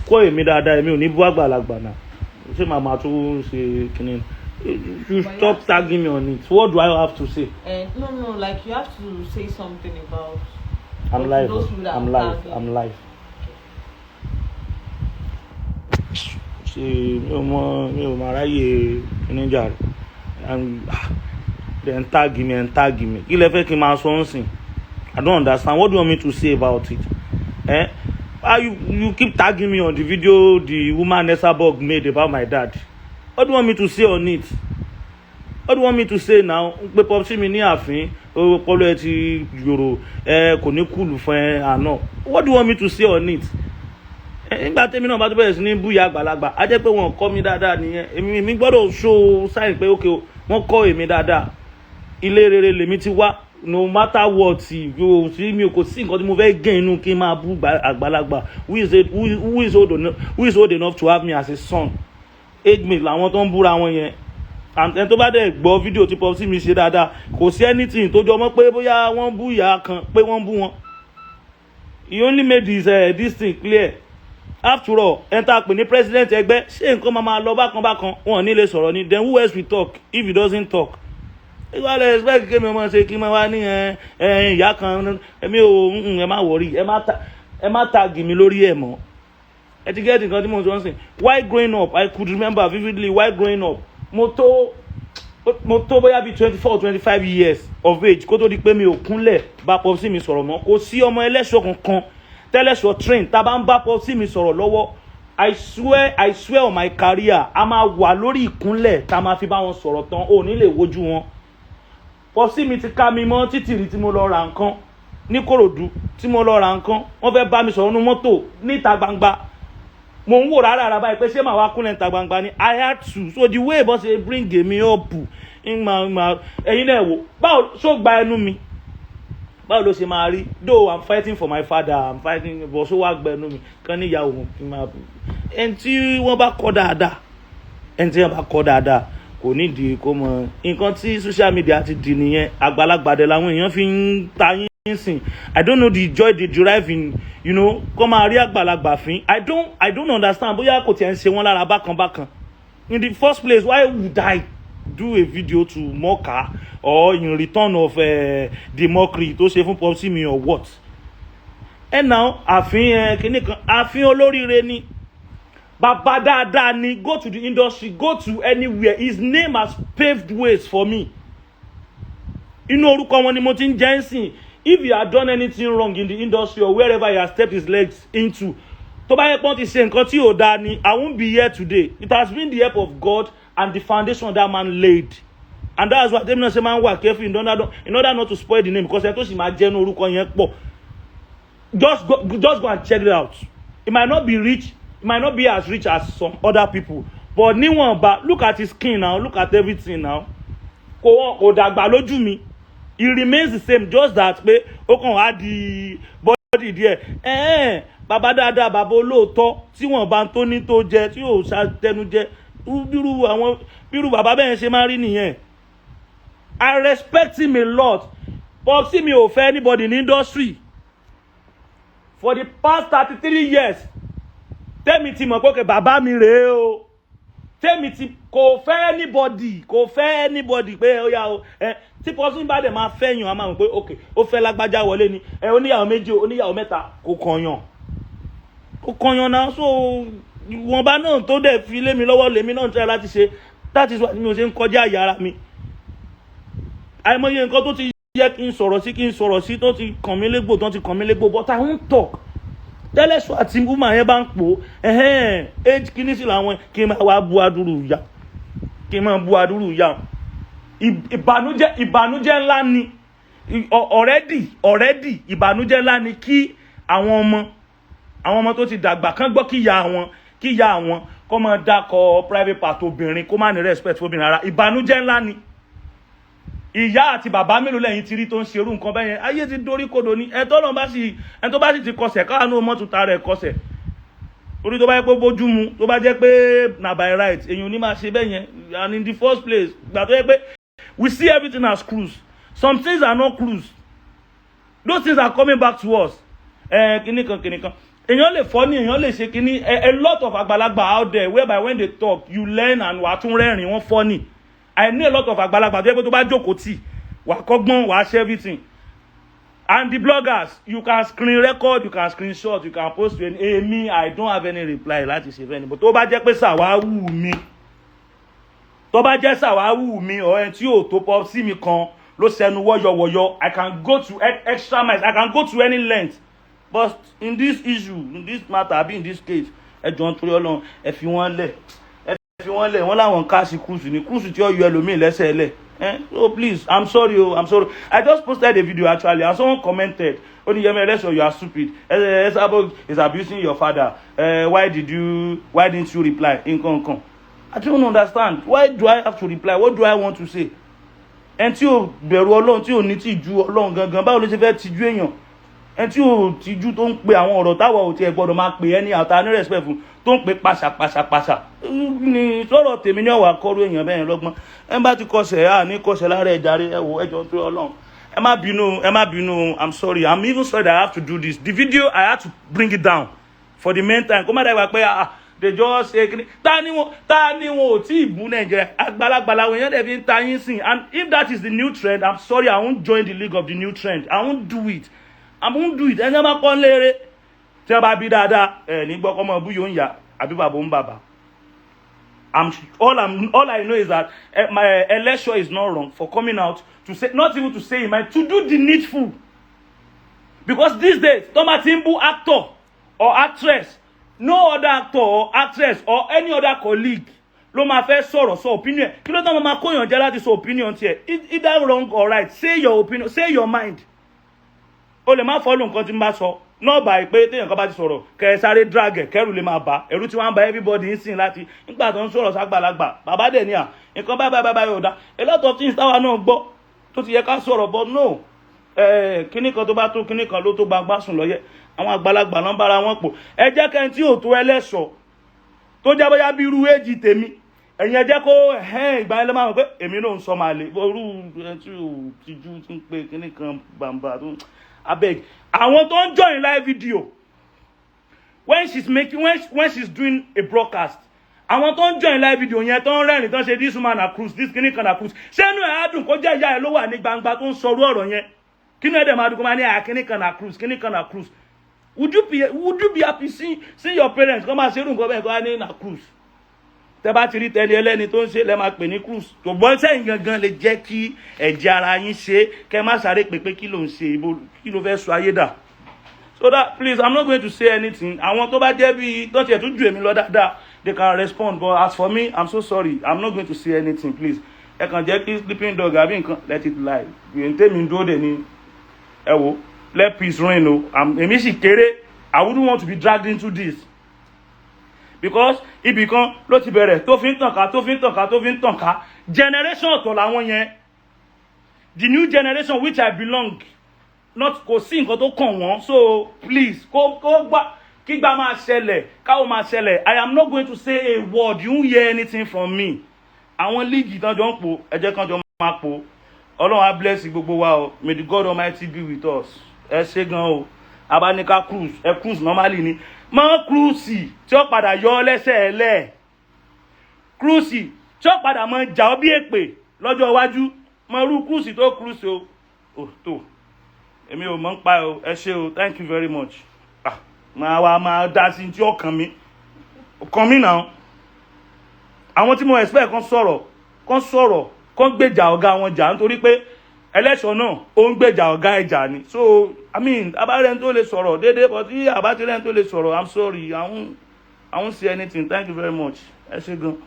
kọ́ èmi dáadáa èmi ò ní bú àgbàlagbà náà ṣé màmá tó ṣe kìnìún. You stop tagging me on it. What do I have to say? No, like you have to say something about. I'm live. I'm live. See, mi ò mọ aráyè níjà rẹ̀. Then tag me. Kí lẹ fẹ́ kí n máa sọ nsìn? I don't understand. What do you want me to say about it? You keep tagging me on the video the woman Esabod made about my dad. What do you want me to say on it? What do you want me to say now? Pé popsi mi ní ààfin, ọpọlọ ẹ ti yòrò, kò ní kúlù fún ẹ àná. What do you want me to say on it? Nígbà tèmi náà bá tó bẹ̀rẹ̀ sí ní búyà àgbàlagbà, á jẹ́ pé wọ́n kọ́ mi dáadáa nìyẹn. Èmi gbọ́dọ̀ show sign pé okay wọ́n kọ́ èmi dáadáa. Ilé rere lèmi ti wá. No matter what, you see me kò sí nǹkan tí mo fẹ́ gain inú kí n máa bú àgbàlagbà. Who is old enough to have me as a son? Age mate làwọn tó ń búra wọn yẹn. And tó bá dẹ̀ gbọ́ fídíò tí popsi mi ṣe dáadáa kò sí anything tó jọ mọ́ pé bóyá wọ́n bú ìyá kan pé wọ́n bú wọn. He only made this thing clear. After all enter pè ní president ẹgbẹ́ ṣé nǹkan máa lọ bákan wọn ní lè sọ̀rọ̀ ni then who else will talk if he doesn't talk? Ìgbà lè expect kí mi ọmọ ṣe kí n máa wá ní ìyá kan èmi ò ẹ má worry ẹ má tag mi lórí ẹ̀ mọ́. Ẹ ti get nǹkan tí mo sọ ń sìn. While growing up I could remember vividly while growing up mo tó bóyá bí 24-25 years of age kó tó di pé mi ò kúnlẹ̀ bá popsi mi sọ̀rọ̀ mọ́. Kò sí ọmọ ẹlẹ́ṣọ̀ kankan tẹ́lẹ̀ṣọ̀ train tá a bá ń bá popsi mi sọ̀rọ̀ lọ́wọ́ I swear on my career a máa wà lórí ìkúnlẹ̀ tá a máa fi bá wọn sọ̀rọ̀ tán ò ní lè wojú wọn. Popsi mi ti ká mi mọ́ títìrì tí mo lọ ra nǹkan ní Kòròdú tí mo lọ ra nǹkan wọ́n fẹ́ bá mi sọ̀rọ̀ nínú mọ́tò níta gbangba mo ń wò rárá báyìí pé ṣé màá wá kúnlẹ̀ níta gbangba ni I had to so the way bó ṣe bring me up ẹ̀yin náà wò báwo ṣó gba ẹnu mi báwo ló ṣe máa rí though I'm fighting for my father I'm fighting bó ṣó wá gba ẹnu mi kán ní ìyàwó kí n máa bù ẹni tí wọ́n bá kọ́ dáadáa kò nídìí kó mọ nǹkan tí social media ti di nìyẹn àgbàlagbà dẹ̀ làwọn èèyàn fi ń ta yín sìn. I don't know the joy they derive in kó máa rí àgbàlagbà fín. I don't understand bóyá kò tiẹ̀ ń ṣe wọ́n lára bákan. In the first place why would I do a video to mock her or in return of the mockery tó ṣe fún popsi mi or what? And now àfin kìíní kan àfin olóríire ni bàbá dáadáa ni go to the industry go to anywhere his name has paved ways for me. Inú orúkọ wọn ni mo ti ń jẹ́ ń sìn. If he had done anything wrong in the industry or wherever he has stepped his legs into tó bá yẹ pọ́n ti ṣe nǹkan tí ò dáa ni I won't be here today. It has been the help of God and the foundation that man laid, and that's why dem náà ṣe máa ń wà careful in order not to spoil the name because ẹ tó sì máa jẹ́ ní orúkọ yẹn pọ̀. Just go and check it out. It might not be rich, it might not be as rich as some other people, but níwọ̀nba look at his skin now, look at everything now. Kò dàgbà lójú mi. It remains the same, just that pé ó kàn wá di body díẹ̀. Bàbá dáadáa bàbá olóòótọ́ tí wọ́n bá ń tó ní tó jẹ tí yóò ṣàtẹnu jẹ bírú bàbá bẹ́ẹ̀ ṣe máa rí nìyẹn. I respect him a lot. Popsi mi ò fẹ́ anybody in the industry. For the past 33 years tẹ́mi ti mọ̀ pé bàbá mi rèé o. Tẹ́mi ti kò fẹ́ anybody pé ó yá o. Tí popsi bá dẹ̀ máa fẹ́ yàn á máa mọ̀ pé okay ó fẹ́ lágbájá wọlé ni oníyàwó méjì oníyàwó mẹ́ta kò kọ̀yàn náà so ìwọ̀nba náà tó dẹ̀ fi lé mi lọ́wọ́ lèmi náà tẹ́ láti ṣe that is why mi ò ṣe ń kọjá àyà ara mi. Àìmọye nǹkan tó ti yẹ kí n sọ̀rọ̀ sí tó ti kàn mí légbò but I won't talk. Tẹ́lẹ̀ṣọ́ àti woman yẹn bá ń pò age kìíní sí làwọn kí n máa wá bu adúrú ìyá ìbànújẹ́ ńlá ni already ìbànújẹ́ ńlá ni kí àwọn ọmọ tó ti dàgbà kán gbọ́ kí ìyá àwọn kó máa dákọ̀ private part obìnrin kó má ní respect fóbìnrin ara ìbànújẹ́ ńlá ni. Ìyá àti bàbá mélòó lẹ́yìn ti rí tó ń ṣerú nǹkan bẹ́ẹ̀ yẹn ayé ti dorí kodò ní ẹni tó bá sì ti kọsẹ̀ káàánú mọ́tútà rẹ̀ kọsẹ̀ orí tó bá yẹ pé bójú mu tó bá jẹ́ pé na by right èyàn ní máa ṣe bẹ́ẹ̀ yẹn and in the first place gbà tó yẹ pé we see everything as cruise. Some things are not cruise. Those things are coming back to us. Kìnìkan èèyàn lè funny, èèyàn lè ṣe kíní. A lot of àgbàlagbà out there whereby when they talk you learn and wàá tún rẹ́rìn wọ́n funny. I know a lot of àgbàlagbà tó yẹ pé tó bá jókòó tì wàá kọ́gbọ́n wàá ṣe everything. And the bloggers, you can screen record, you can screenshot, you can post to me. I don't have any reply láti ṣe fẹ́ni. But tó bá jẹ́ pé ṣàwáwù mi, tó bá jẹ́ ṣàwáwù mi or ẹni tí ò tó pọ̀ sí mi kan ló ṣẹnu wọ́yọ̀wọ́yọ̀, I can go to extra miles, I can go to any length. But in this issue, in this matter, in this case, ẹ jọ̀ọ́ nítorí Ọlọ́run, ẹ fi wọ́n lẹ̀. Ẹ fi wọ́n lẹ̀, wọ́n láwọn káàsì cruise ni, cruise tí ó yọ ẹlòmíì lẹ́sẹ̀ lẹ̀. So please, I'm sorry, I'm sorry. I just posted a video actually, and someone commented, "Oniyemi Elesho, you are stupid. Esabo is abusing your father. Why didn't you reply?" I don't understand. Why do I have to reply? What do I want to say? And tí ó bẹ̀rù Ọlọ́run, tí ó ní tìjú Ọlọ́run gangan, báwo ló ṣe fẹ́ tìjú èèyàn? And tí ó tìjú tó ń pe àwọn ọ̀rọ̀ táwa ò tiẹ̀ gbọ́dọ̀ máa pè ẹni àtà ní respect fún tó ń pe pàṣàpàṣàpàṣà. Ni sọ̀rọ̀ tèmi ní ọ̀wà kọ́rú èèyàn bẹ́ẹ̀ lọ́gbọ́n. Ẹ bá ti kọsẹ̀ ní kọsẹ̀ lára ẹ̀ jàre ẹ wò ẹjọ́ tó Ọlọ́run. Ẹ má bínú, I'm sorry. I'm even sorry that I have to do this. The video, I had to bring it down for the main time. Kó má dàgbà pé they just say ta ni wọn ò tí ì bú Nàìjíríà àgbàlagbà làwọn èèyàn dẹ̀ fi ń ta yín sìn. And if that is the new trend, I'm sorry, I won't join the league of the new trend. I won't do it. Ẹni máa kọ́ lére tí wọ́n bá bí dáadáa ní gbọ́kọ́ mọ́ bú yóò ń yà àbí bàbá ń bàbá. All I know is that my Elesho is not wrong for coming out to say, not even to say it, to do the needful. Because these days, Toma Timbu actor or actress, no other actor or actress or any other colleague ló máa fẹ́ sọ̀rọ̀ sọ opinion. Kí ló tán máa kóyàn jẹ́ láti sọ opinion tiẹ̀? Either wrong or right, say your opinion, say your mind. O lè má follow nǹkan tí n bá sọ. Náà bá pé téèyàn kan bá ti sọ̀rọ̀ kẹ́ sáré drag ẹ̀ kẹ́rù lè máa bà. Ẹ̀rù tí wọ́n ń ba everybody ń sìn láti nígbà tó ń sọ̀rọ̀ ságbàlagbà. Bàbá dẹ̀ ní nǹkan báyìí ò dá. A lot of things táwa náà gbọ́ tó ti yẹ ká sọ̀rọ̀ but no. Kíní kan tó bá tó kíní kan ló tó gbangba sùn lọ́yẹ̀. Àwọn àgbàlagbà náà bára wọn pọ̀. Ẹ jẹ́ kẹ́ni tí ò tó Ẹlẹ́ṣọ̀ tó jẹ́ bóyá bí irú èjì tèmi. Ẹ̀yin ẹ jẹ́ kó ìgbà yẹn lè máa mọ̀ pé èmi náà ń sọ máa lè. Orú tí ò tijú tí ń pe kíní kan bàǹbà tó abeg. Àwọn tó ń join live video when she's doing a broadcast. Àwọn tó ń join live video yẹn tó ń rẹ́rìn tó ń ṣe this woman na cruise, this kíní kan na cruise. Ṣé inú ẹ̀ á dùn kó jẹ́ ìyá ẹ̀ ló wà ní gbangba tó ń sọrú ọ̀rọ̀ yẹn? Kí ni ẹ̀ dẹ̀ máa dùn kó máa ní kíní kan na cruise, kíní kan na cruise. Would you be happy seeing your parents come and say nǹkan bẹ́ẹ̀ kó wá ní na cruise? Tẹ́ bá ti rí tẹ́lẹ̀ ẹlẹ́ni tó ń ṣe lẹ́ máa pè ní cruise. Tó bọ́ sẹ́yìn gangan lè jẹ́ kí ẹ̀jẹ̀ ara yín ṣe kẹ́ má sáré pé kí ló ń ṣe ibo kí ló fẹ́ sọ ayé dà. So that please, I'm not going to say anything. Àwọn tó bá jẹ́ bí tó tiẹ̀ tún ju èmi lọ dáadáa, they can respond. But as for me, I'm so sorry. I'm not going to say anything, please. Ẹ kàn jẹ́ kí sleeping dog àbí nǹkan let it lie. Ìyẹn mi dúró dè ní ẹ wo let peace reign o. Èmi sì kéré. I wouldn't want to be dragged into this. Because ibì kan ló ti bẹ̀rẹ̀ tó fi ń tàn ká generation ọ̀tọ̀ làwọn yẹn. The new generation which I belong not kò sí nǹkan tó kàn wọ́n. So please kígbà máa ṣẹlẹ̀ káwọ́ máa ṣẹlẹ̀. I am not going to say a word. You won't hear anything from me. Àwọn líìgì tán jọ ń po ẹ jẹ́ kán jọ máa po. Ọlọ́run á bless gbogbo wa o. May the God Almighty be with us. Ẹ ṣé gan o. Abanika cruise cruise normally ni mọ cruise tí ó padà yọ lẹ́sẹ̀ ẹlẹ́ cruise tí ó padà mọ jà ọ́ bí èpè lọ́jọ́ iwájú mọ rú cruise tó cruise o tó èmi ò mọ̀ ń pa o ẹ ṣé o thank you very much máa dá sí tí ó kàn mí náà àwọn tí mo expect kan sọ̀rọ̀ kan gbèjà ọ̀gá wọn jà nítorí pé Ẹlẹ́ṣọ̀ náà ó ń gbèjà ọ̀gá ẹjà ni. So I mean abárẹ́ni tó lè sọ̀rọ̀ déédéé but tí àbátírẹ́ni tó lè sọ̀rọ̀ I'm sorry I won't say anything. Thank you very much. Ẹ ṣé gan.